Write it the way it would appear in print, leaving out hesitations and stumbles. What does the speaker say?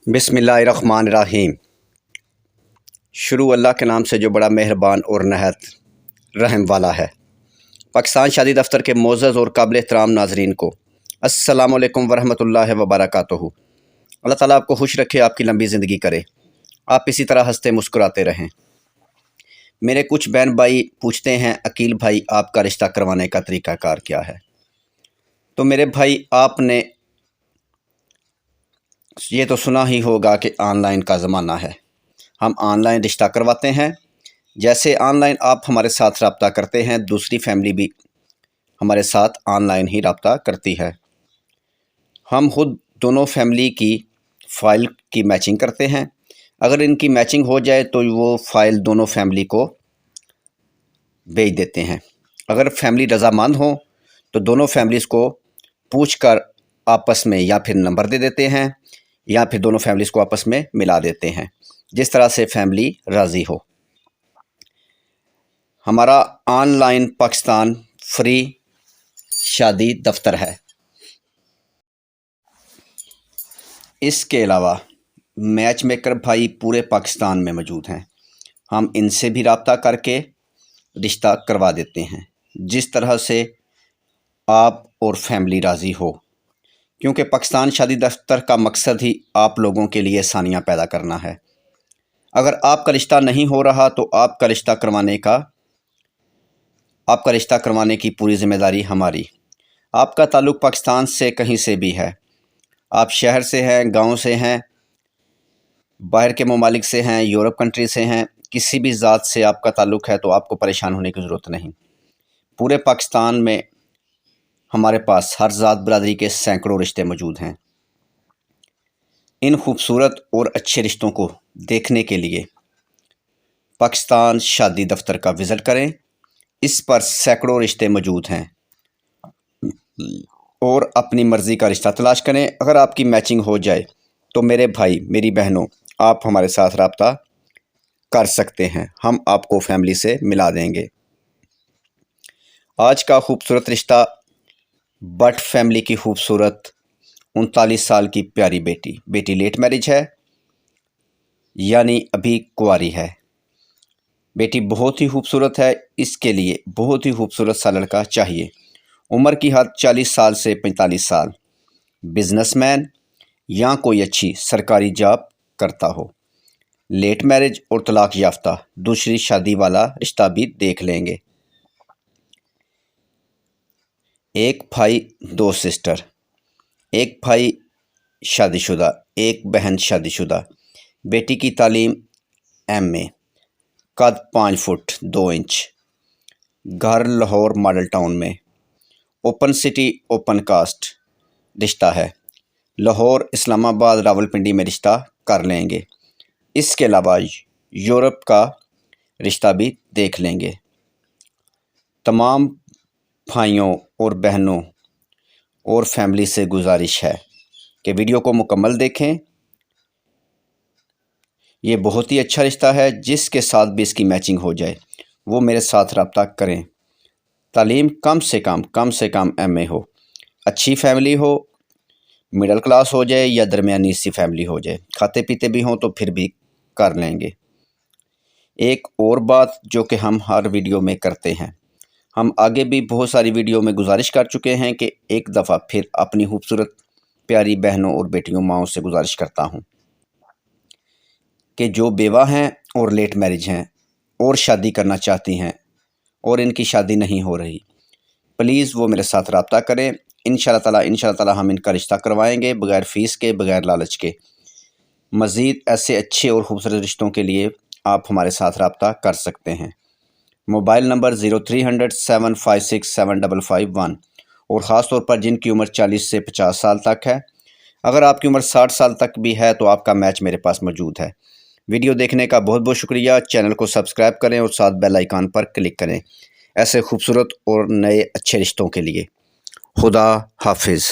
बिस्मिल्लाहिर्रहमानिर्रहीम। शुरू अल्लाह के नाम से जो बड़ा मेहरबान और नहायत रहम वाला है। पाकिस्तान शादी दफ्तर के मोअज़्ज़ज़ और काबिल एहतराम नाज़रीन को अस्सलामु अलैकुम वरहमतुल्लाहि वबरकातुहू। अल्लाह ताला आपको खुश रखे, आपकी लंबी ज़िंदगी करे, आप इसी तरह हंसते मुस्कुराते रहें। मेरे कुछ बहन भाई पूछते हैं, अकील भाई आपका रिश्ता करवाने का तरीक़ाकार क्या है? तो मेरे भाई, आपने ये तो सुना ही होगा कि ऑनलाइन का ज़माना है। हम ऑनलाइन रिश्ता करवाते हैं। जैसे ऑनलाइन आप हमारे साथ रब्ता करते हैं, दूसरी फैमिली भी हमारे साथ ऑनलाइन ही रब्ता करती है। हम खुद दोनों फैमिली की फ़ाइल की मैचिंग करते हैं। अगर इनकी मैचिंग हो जाए तो वो फ़ाइल दोनों फैमिली को भेज देते हैं। अगर फैमिली रज़ामंद हो तो दोनों फैमिलीज़ को पूछकर आपस में या फिर नंबर दे देते हैं या फिर दोनों फैमिलीज़ को आपस में मिला देते हैं, जिस तरह से फैमिली राज़ी हो। हमारा ऑनलाइन पाकिस्तान फ्री शादी दफ्तर है। इसके अलावा मैच मेकर भाई पूरे पाकिस्तान में मौजूद हैं। हम इनसे भी रब्ता करके रिश्ता करवा देते हैं, जिस तरह से आप और फैमिली राज़ी हो, क्योंकि पाकिस्तान शादी दफ्तर का मकसद ही आप लोगों के लिए आसानियाँ पैदा करना है। अगर आपका रिश्ता नहीं हो रहा तो आपका रिश्ता करवाने की पूरी ज़िम्मेदारी हमारी। आपका ताल्लुक़ पाकिस्तान से कहीं से भी है, आप शहर से हैं, गांव से हैं, बाहर के ममालिक से हैं, यूरोप कंट्री से हैं, किसी भी ज़ात से आपका ताल्लुक़ है तो आपको परेशान होने की ज़रूरत नहीं। पूरे पाकिस्तान में हमारे पास हर ज़ात बरादरी के सैकड़ों रिश्ते मौजूद हैं। इन खूबसूरत और अच्छे रिश्तों को देखने के लिए पाकिस्तान शादी दफ्तर का विज़िट करें। इस पर सैकड़ों रिश्ते मौजूद हैं और अपनी मर्ज़ी का रिश्ता तलाश करें। अगर आपकी मैचिंग हो जाए तो मेरे भाई, मेरी बहनों, आप हमारे साथ रब्ता कर सकते हैं। हम आपको फैमिली से मिला देंगे। आज का खूबसूरत रिश्ता भट्ट फैमिली की खूबसूरत 39 साल की प्यारी बेटी लेट मैरिज है, यानी अभी कुंवारी है। बेटी बहुत ही खूबसूरत है, इसके लिए बहुत ही खूबसूरत सा लड़का चाहिए। उम्र की हद 40 साल से 45 साल, बिजनेसमैन या कोई अच्छी सरकारी जॉब करता हो। लेट मैरिज और तलाक याफ्ता दूसरी शादी वाला रिश्ता भी देख लेंगे। एक भाई दो सिस्टर, एक भाई शादीशुदा, एक बहन शादीशुदा। बेटी की तालीम MA, कद 5 फुट 2 इंच, घर लाहौर मॉडल टाउन में, ओपन सिटी ओपन कास्ट रिश्ता है। लाहौर, इस्लामाबाद, रावलपिंडी में रिश्ता कर लेंगे। इसके अलावा यूरोप का रिश्ता भी देख लेंगे। तमाम भाइयों और बहनों और फैमिली से गुजारिश है कि वीडियो को मुकम्मल देखें। ये बहुत ही अच्छा रिश्ता है। जिसके साथ भी इसकी मैचिंग हो जाए वो मेरे साथ रब्ता करें। तालीम कम से कम MA हो, अच्छी फैमिली हो, मिडिल क्लास हो जाए या दरमियानी सी फैमिली हो जाए, खाते पीते भी हों तो फिर भी कर लेंगे। एक और बात जो कि हम हर वीडियो में करते हैं, हम आगे भी बहुत सारी वीडियो में गुजारिश कर चुके हैं कि एक दफ़ा फिर अपनी खूबसूरत प्यारी बहनों और बेटियों माओं से गुजारिश करता हूं कि जो बेवा हैं और लेट मैरिज हैं और शादी करना चाहती हैं और इनकी शादी नहीं हो रही, प्लीज़ वो मेरे साथ रब्ता करें। इंशाअल्लाह ताला हम इनका रिश्ता करवाएंगे, बग़ैर फ़ीस के, बग़ैर लालच के। मज़ीद ऐसे अच्छे और खूबसूरत रिश्तों के लिए आप हमारे साथ रब्ता कर सकते हैं। Mobile number 0300 756 7551। और ख़ास तौर पर जिनकी उम्र 40 से 50 साल तक है। अगर आपकी उम्र 60 साल तक भी है तो आपका मैच मेरे पास मौजूद है। वीडियो देखने का बहुत बहुत शुक्रिया। चैनल को सब्सक्राइब करें और साथ बेल आइकन पर क्लिक करें ऐसे खूबसूरत और नए अच्छे रिश्तों के लिए। खुदा हाफिज़।